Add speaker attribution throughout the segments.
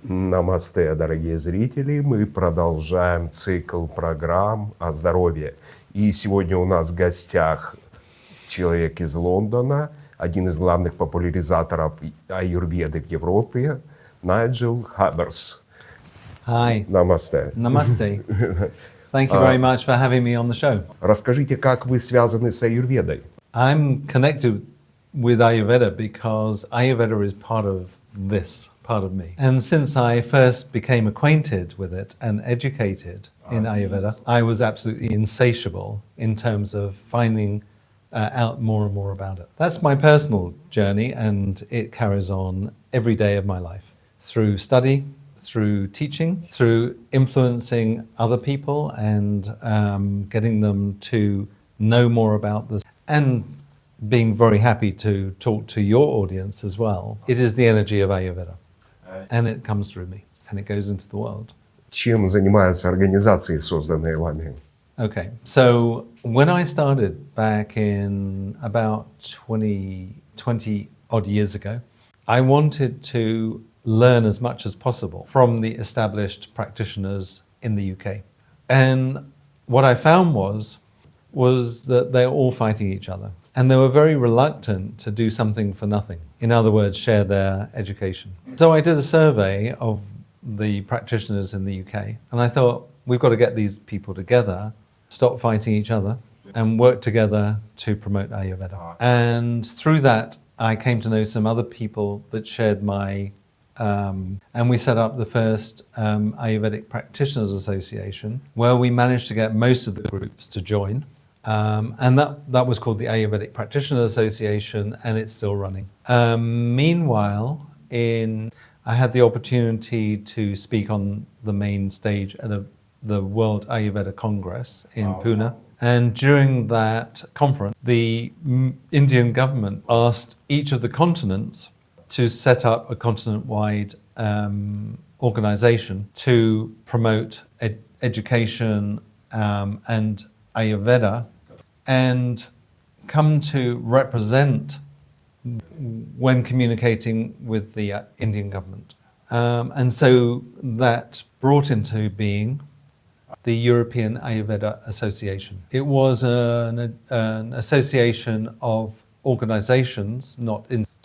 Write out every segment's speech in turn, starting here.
Speaker 1: Намасте, дорогие зрители! Мы продолжаем цикл программ о здоровье. И сегодня у нас в гостях человек из Лондона, один из главных популяризаторов аюрведы в Европе, Nigel Hubbers.
Speaker 2: Hi.
Speaker 1: Намасте.
Speaker 2: Namaste. Thank you very much for having me on the show.
Speaker 1: Расскажите, как вы связаны с аюрведой?
Speaker 2: I'm connected with Ayurveda because Ayurveda is part of me. And since I first became acquainted with it and educated in Ayurveda, I was absolutely insatiable in terms of finding out more and more about it. That's my personal journey, and it carries on every day of my life through study, through teaching, through influencing other people and getting them to know more about this, and being very happy to talk to your audience as well. It is the energy of Ayurveda, and it comes through me, and it goes into the world.
Speaker 1: Чем занимаются организации, созданные вами?
Speaker 2: Okay, so when I started back in about 20 odd years ago, I wanted to learn as much as possible from the established practitioners in the UK. And what I found was that they're all fighting each other. And they were very reluctant to do something for nothing. In other words, share their education. So I did a survey of the practitioners in the UK, and I thought, we've got to get these people together, stop fighting each other, and work together to promote Ayurveda. And through that, I came to know some other people that shared my and we set up the first Ayurvedic Practitioners Association, where we managed to get most of the groups to join. And that was called the Ayurvedic Practitioners Association, and it's still running. Meanwhile, I had the opportunity to speak on the main stage at the World Ayurveda Congress in Pune. And during that conference, the Indian government asked each of the continents to set up a continent-wide organization to promote education and Ayurveda, and come to represent when communicating with the Indian government. And so that brought into being the European Ayurveda Association. It was an association of organizations,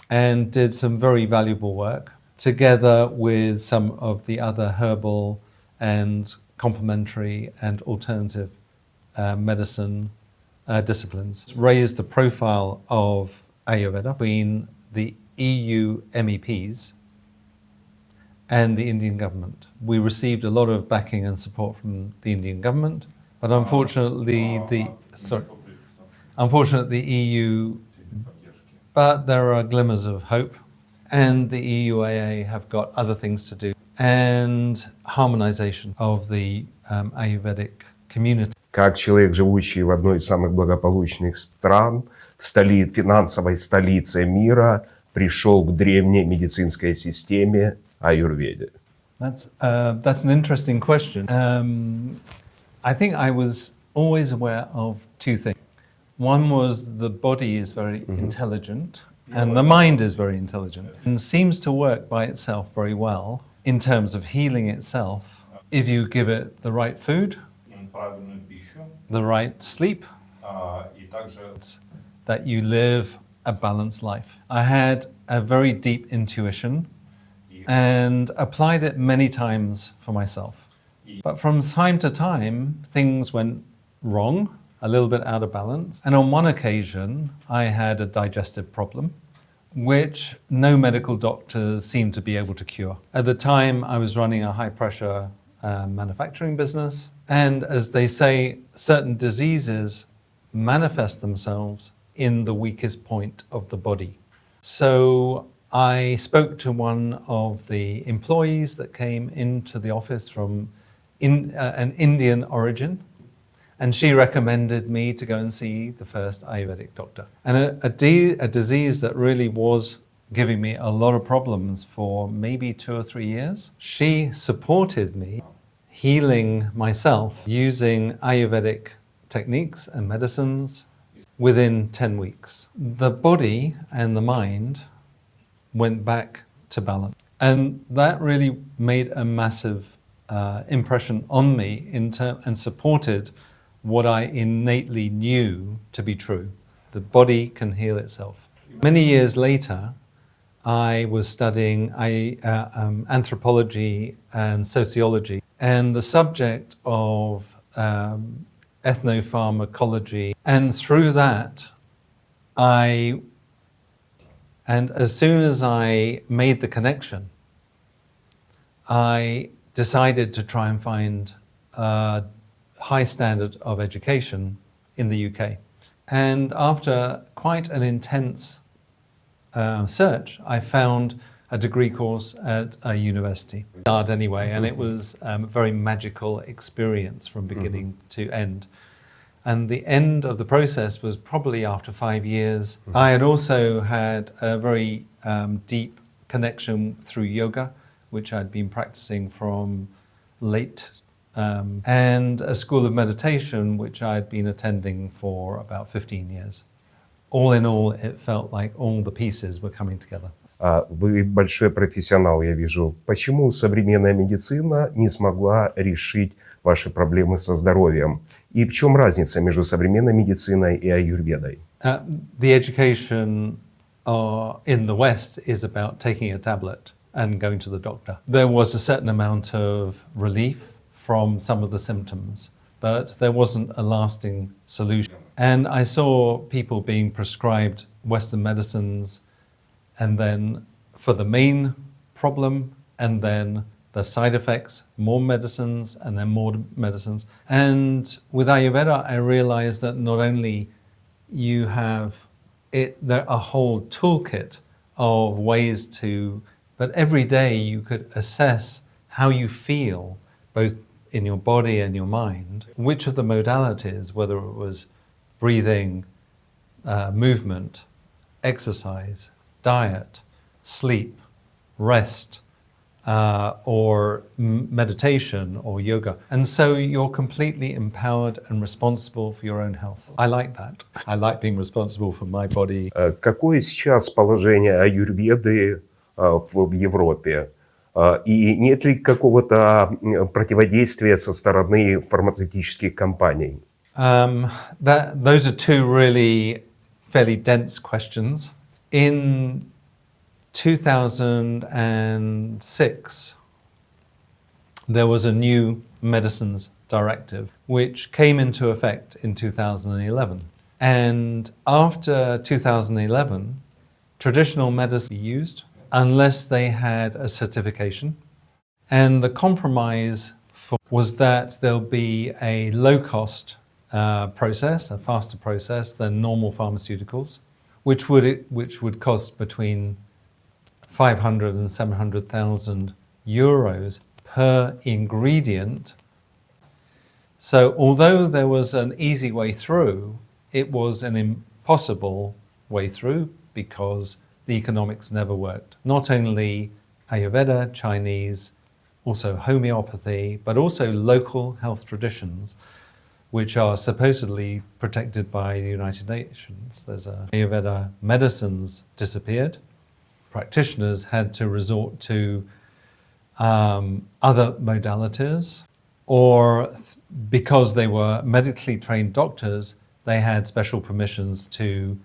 Speaker 2: and did some very valuable work together with some of the other herbal and complementary and alternative medicine disciplines. Raised the profile of Ayurveda between the EU MEPs and the Indian government. We received a lot of backing and support from the Indian government, but unfortunately the EU, but there are glimmers of hope, and the EUAA have got other things to do, and harmonization of the Ayurvedic community.
Speaker 1: Как человек, живущий в одной из самых благополучных стран, финансовой столице мира, пришел к древней медицинской системе аюрведе?
Speaker 2: That's an interesting question. I think I was always aware of two things. One was the body is very intelligent, and the mind is very intelligent, and seems to work by itself very well in terms of healing itself if you give it the right food, the right sleep, that you live a balanced life. I had a very deep intuition and applied it many times for myself. But from time to time, things went wrong, a little bit out of balance. And on one occasion, I had a digestive problem, which no medical doctors seemed to be able to cure. At the time, I was running a high-pressure manufacturing business. And as they say, certain diseases manifest themselves in the weakest point of the body. So I spoke to one of the employees that came into the office from an Indian origin, and she recommended me to go and see the first Ayurvedic doctor. And a disease that really was giving me a lot of problems for maybe 2 or 3 years, she supported me healing myself using Ayurvedic techniques and medicines within 10 weeks. The body and the mind went back to balance. And that really made a massive impression on me and supported what I innately knew to be true. The body can heal itself. Many years later, I was studying anthropology and sociology, and the subject of ethnopharmacology. And through that, and as soon as I made the connection, I decided to try and find a high standard of education in the UK. And after quite an intense search, I found a degree course at a university. Anyway, and it was a very magical experience from beginning to end. And the end of the process was probably after 5 years. I had also had a very deep connection through yoga, which I'd been practicing from late, and a school of meditation, which I'd been attending for about 15 years. All in all, it felt like all the pieces were coming together.
Speaker 1: Вы большой профессионал, я вижу. Почему современная медицина не смогла решить ваши проблемы со здоровьем? И в чем разница между современной медициной и аюрведой?
Speaker 2: The education in the West is about taking a tablet and going to the doctor. There was a certain amount of relief from some of the symptoms, but there wasn't a lasting solution. And I saw people being prescribed Western medicines, and then for the main problem, and then the side effects, more medicines, and then more medicines. And with Ayurveda, I realized that not only you have there a whole toolkit of ways to, but every day you could assess how you feel, both in your body and your mind, which of the modalities, whether it was breathing, movement, exercise, diet, sleep, rest, or meditation or yoga. And so you're completely empowered and responsible for your own health. I like that. I like being responsible for my body.
Speaker 1: Какое сейчас положение аюрведы в Европе? И нет ли какого-то противодействия со стороны фармацевтических компаний?
Speaker 2: Those are two really fairly dense questions. In 2006, there was a new medicines directive which came into effect in 2011. And after 2011, traditional medicine used unless they had a certification. And the compromise was that there'll be a low-cost process, a faster process than normal pharmaceuticals, which would cost between 500 and 700,000 euros per ingredient. So although there was an easy way through, it was an impossible way through because the economics never worked. Not only Ayurveda, Chinese, also homeopathy, but also local health traditions, which are supposedly protected by the United Nations. Ayurveda medicines disappeared. Practitioners had to resort to other modalities, or because they were medically trained doctors, they had special permissions to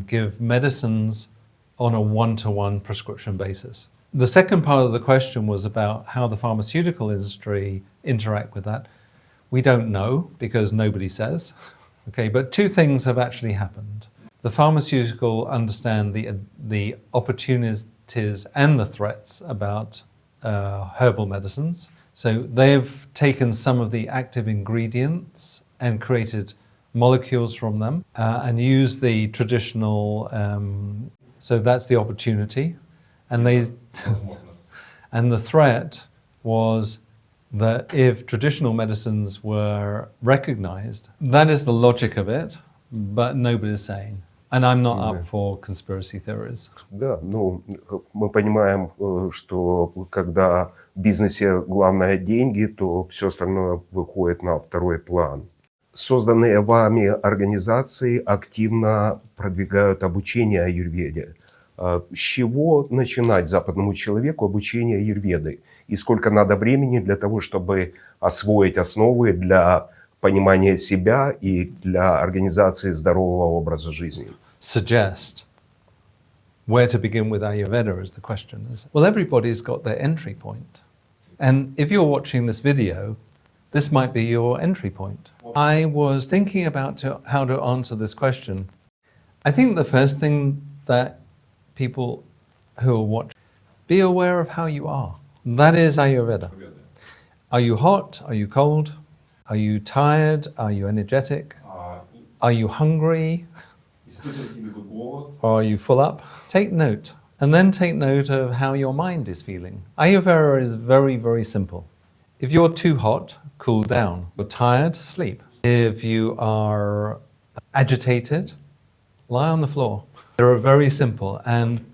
Speaker 2: give medicines on a one-to-one prescription basis. The second part of the question was about how the pharmaceutical industry interact with that. We don't know because nobody says. Okay, but two things have actually happened. The pharmaceutical understand the opportunities and the threats about herbal medicines. So they've taken some of the active ingredients and created molecules from them and used the traditional. So that's the opportunity, and and the threat was that if traditional medicines were recognized, that is the logic of it, but nobody's saying. And I'm not up for conspiracy theories.
Speaker 1: Да, ну, мы понимаем, что когда в бизнесе главное деньги, то все остальное выходит на второй план. Созданные вами организации активно продвигают обучение аюрведе. С чего начинать западному человеку обучение аюрведы? И сколько надо времени для того, чтобы освоить основы для понимания себя и для организации здорового образа жизни?
Speaker 2: Suggest where to begin with Ayurveda is the question. Well, everybody's got their entry point. And if you're watching this video, this might be your entry point. I was thinking about how to answer this question. I think the first thing that people who are watching, be aware of how you are. That is Ayurveda. Are you hot? Are you cold? Are you tired? Are you energetic? Are you hungry? Or are you full up? Take note. And then take note of how your mind is feeling. Ayurveda is very, very simple. If you're too hot, cool down. If you're tired, sleep. If you are agitated, lie on the floor. They're very simple, and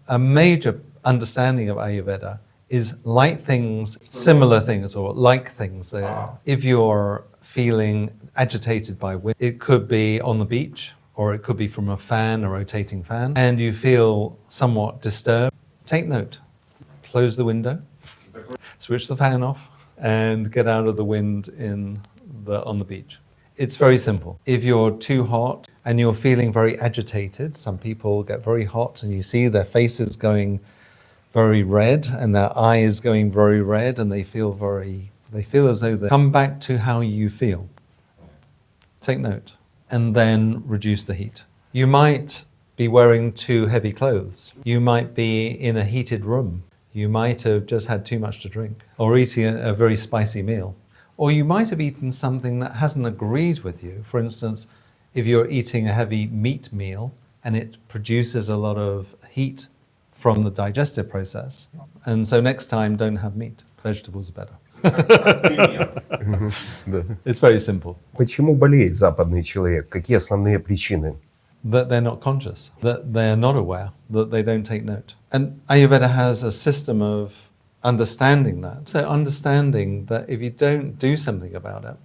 Speaker 2: a major understanding of Ayurveda is like things, similar things, or like things. If you're feeling agitated by wind, it could be on the beach, or it could be from a fan, a rotating fan, and you feel somewhat disturbed. Take note. Close the window, switch the fan off, and get out of the wind on the beach. It's very simple. If you're too hot and you're feeling very agitated, some people get very hot and you see their faces going very red and their eyes going very red, and they feel as though they come back to how you feel. Take note. And then reduce the heat. You might be wearing too heavy clothes. You might be in a heated room. You might have just had too much to drink, or eating a very spicy meal. Or you might have eaten something that hasn't agreed with you. For instance, if you're eating a heavy meat meal and it produces a lot of heat from the digestive process. And so next time, don't have meat. Vegetables are better. It's very simple.
Speaker 1: Почему болеет западный человек? Какие основные причины?
Speaker 2: That they're not conscious, that they're not aware, that they don't take note. And Ayurveda has a system of understanding that. So understanding that if you don't do something about it,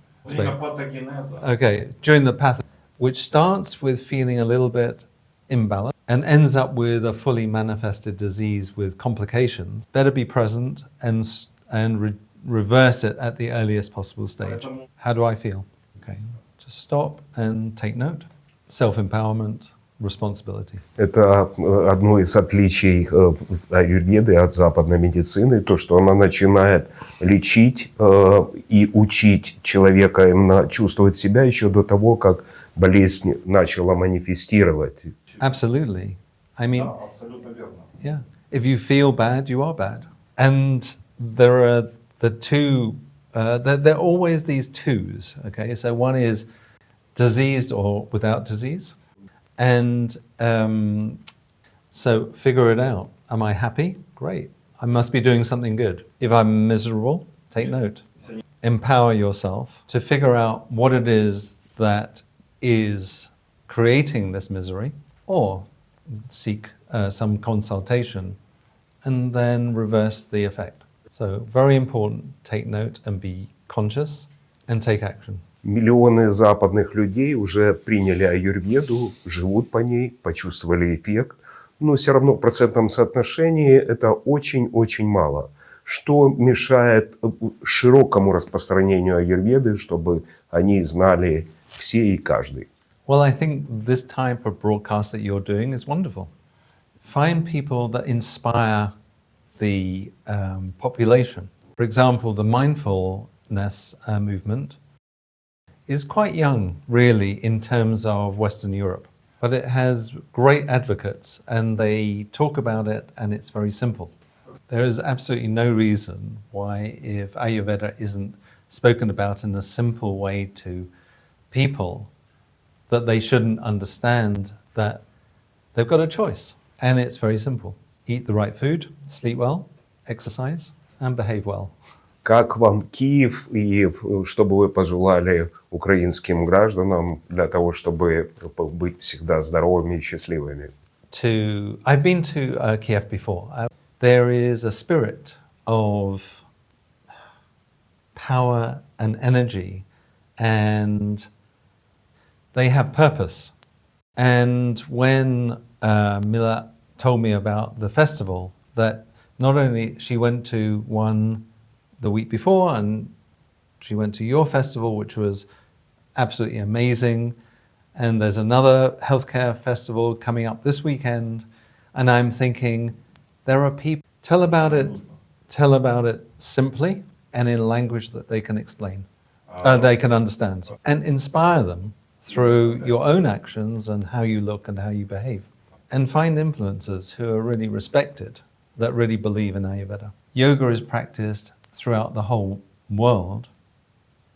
Speaker 2: during the path, which starts with feeling a little bit imbalanced and ends up with a fully manifested disease with complications, better be present and reverse it at the earliest possible stage. How do I feel? Okay, just stop and take note. Self-empowerment, responsibility.
Speaker 1: Это одно из отличий аюрведы от западной медицины, то, что она начинает лечить и учить человека именно чувствовать себя еще до того, как болезнь начала манифестировать.
Speaker 2: Absolutely. I mean, yeah. If you feel bad, you are bad. And there are the two, there are always these twos, okay? So one is diseased or without disease. And so figure it out. Am I happy? Great. I must be doing something good. If I'm miserable, take note. Empower yourself to figure out what it is that is creating this misery, or seek some consultation and then reverse the effect. So very important, take note and be conscious and take action.
Speaker 1: Миллионы западных людей уже приняли аюрведу, живут по ней, почувствовали эффект, но все равно в процентном соотношении это очень-очень мало. Что мешает широкому распространению аюрведы, чтобы они знали все и каждый?
Speaker 2: Well, I think this type of broadcast that you're doing is wonderful. Find people that inspire the population. For example, the mindfulness movement is quite young, really, in terms of Western Europe. But it has great advocates, and they talk about it, and it's very simple. There is absolutely no reason why, if Ayurveda isn't spoken about in a simple way to people, that they shouldn't understand that they've got a choice. And it's very simple. Eat the right food, sleep well, exercise, and behave well.
Speaker 1: Как вам Киев, и что бы вы пожелали украинским гражданам для того, чтобы быть всегда здоровыми и счастливыми?
Speaker 2: I've been to Kiev before. There is a spirit of power and energy, and they have purpose. And when Mila told me about the festival, that not only she went to one the week before, and she went to your festival, which was absolutely amazing, and there's another healthcare festival coming up this weekend, and I'm thinking, there are people, tell about it simply and in language that they can explain, they can understand, and inspire them through your own actions and how you look and how you behave. And find influencers who are really respected, that really believe in Ayurveda. Yoga is practiced throughout the whole world,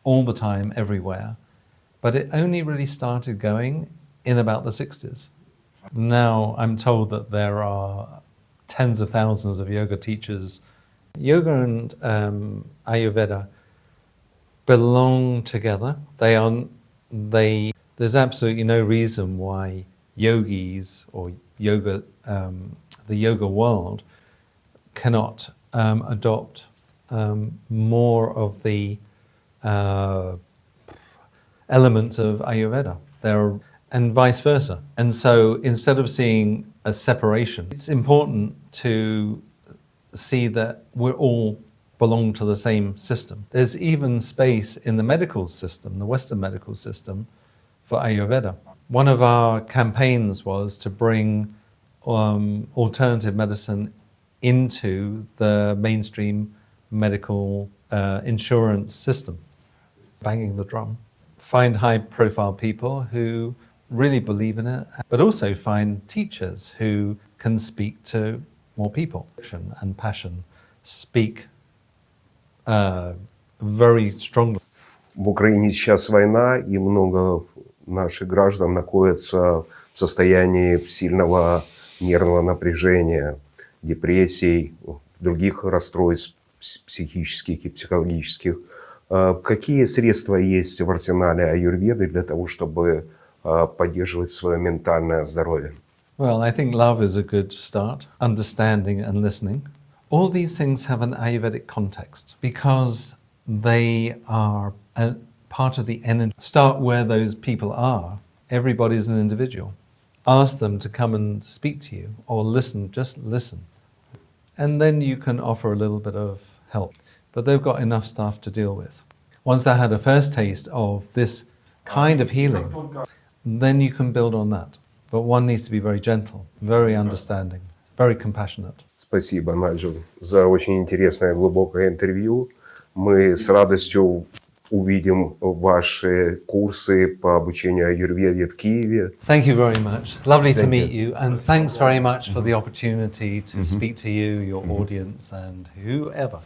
Speaker 2: all the time, everywhere, but it only really started going in about the 60s. Now I'm told that there are tens of thousands of yoga teachers. Yoga and Ayurveda belong together. There's absolutely no reason why yogis or yoga, the yoga world, cannot adopt more of the elements of Ayurveda. And vice versa. And so instead of seeing a separation, it's important to see that we all belong to the same system. There's even space in the medical system, the Western medical system, for Ayurveda. One of our campaigns was to bring alternative medicine into the mainstream medical insurance system. Banging the drum. Find high-profile people who really believe in it, but also find teachers who can speak to more people. And passion speak very strongly.
Speaker 1: В Украине сейчас война, и много наших граждан находятся в состоянии сильного нервного напряжения, депрессий, других расстройств психических и психологических. Какие средства есть в арсенале аюрведы для того, чтобы поддерживать свое ментальное здоровье?
Speaker 2: Well, I think love is a good start, understanding and listening. All these things have an Ayurvedic context because they are a part of the energy. Start where those people are. Everybody's an individual. Ask them to come and speak to you or listen, just listen. And then you can offer a little bit of help. But they've got enough stuff to deal with. Once they had a first taste of this kind of healing, then you can build on that. But one needs to be very gentle, very understanding, very compassionate.
Speaker 1: Спасибо, Найджел, за очень интересное глубокое интервью. Мы с радостью увидим ваши курсы по обучению аюрведе в Киеве.
Speaker 2: Thank you very much. Lovely to
Speaker 1: Thank
Speaker 2: meet
Speaker 1: you.
Speaker 2: you. And thanks very much for the opportunity to speak to you, your audience, and whoever.